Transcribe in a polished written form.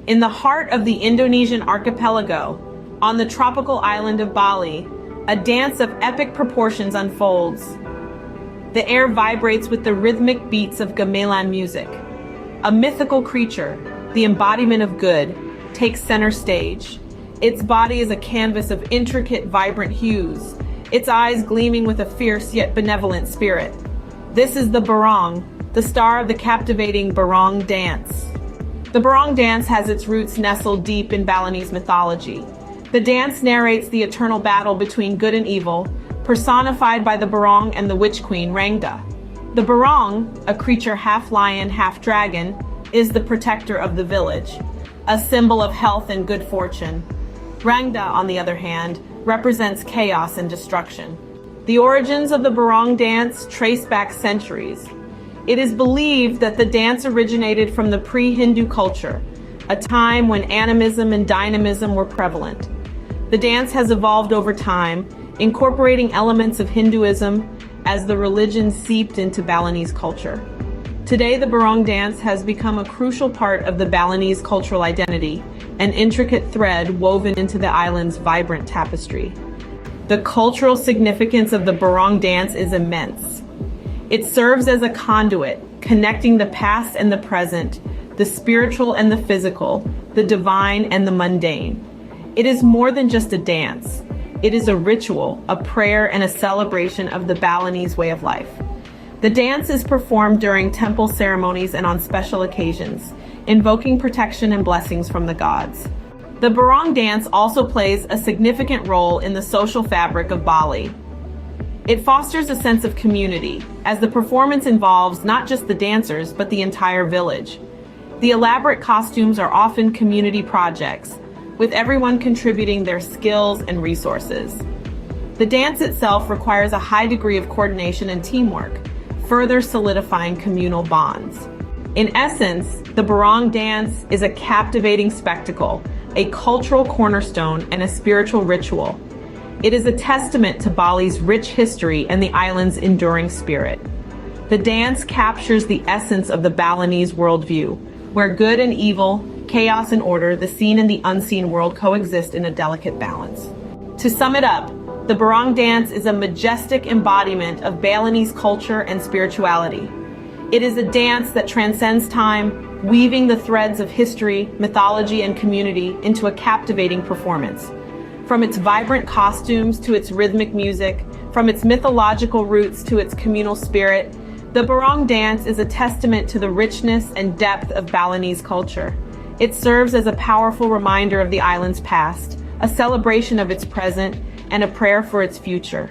In the heart of the Indonesian archipelago, on the tropical island of Bali, a dance of epic proportions unfolds. The air vibrates with the rhythmic beats of gamelan music. A mythical creature, the embodiment of good, takes center stage. Its body is a canvas of intricate, vibrant hues, its eyes gleaming with a fierce yet benevolent spirit. This is the Barong, the star of the captivating Barong dance. The Barong dance has its roots nestled deep in Balinese mythology. The dance narrates the eternal battle between good and evil, personified by the Barong and the witch queen Rangda. The Barong, a creature half lion, half dragon, is the protector of the village, a symbol of health and good fortune. Rangda, on the other hand, represents chaos and destruction. The origins of the Barong dance trace back centuries. It is believed that the dance originated from the pre-Hindu culture, a time when animism and dynamism were prevalent. The dance has evolved over time, incorporating elements of Hinduism as the religion seeped into Balinese culture. Today, the Barong dance has become a crucial part of the Balinese cultural identity, an intricate thread woven into the island's vibrant tapestry. The cultural significance of the Barong dance is immense. It serves as a conduit, connecting the past and the present, the spiritual and the physical, the divine and the mundane. It is more than just a dance. It is a ritual, a prayer, and a celebration of the Balinese way of life. The dance is performed during temple ceremonies and on special occasions, invoking protection and blessings from the gods. The Barong dance also plays a significant role in the social fabric of Bali. It fosters a sense of community, as the performance involves not just the dancers, but the entire village. The elaborate costumes are often community projects, with everyone contributing their skills and resources. The dance itself requires a high degree of coordination and teamwork, further solidifying communal bonds. In essence, the Barong dance is a captivating spectacle, a cultural cornerstone, and a spiritual ritual. It is a testament to Bali's rich history and the island's enduring spirit. The dance captures the essence of the Balinese worldview, where good and evil, chaos and order, the seen and the unseen world coexist in a delicate balance. To sum it up, the Barong dance is a majestic embodiment of Balinese culture and spirituality. It is a dance that transcends time, weaving the threads of history, mythology, and community into a captivating performance. From its vibrant costumes to its rhythmic music, from its mythological roots to its communal spirit, the Barong dance is a testament to the richness and depth of Balinese culture. It serves as a powerful reminder of the island's past, a celebration of its present, and a prayer for its future.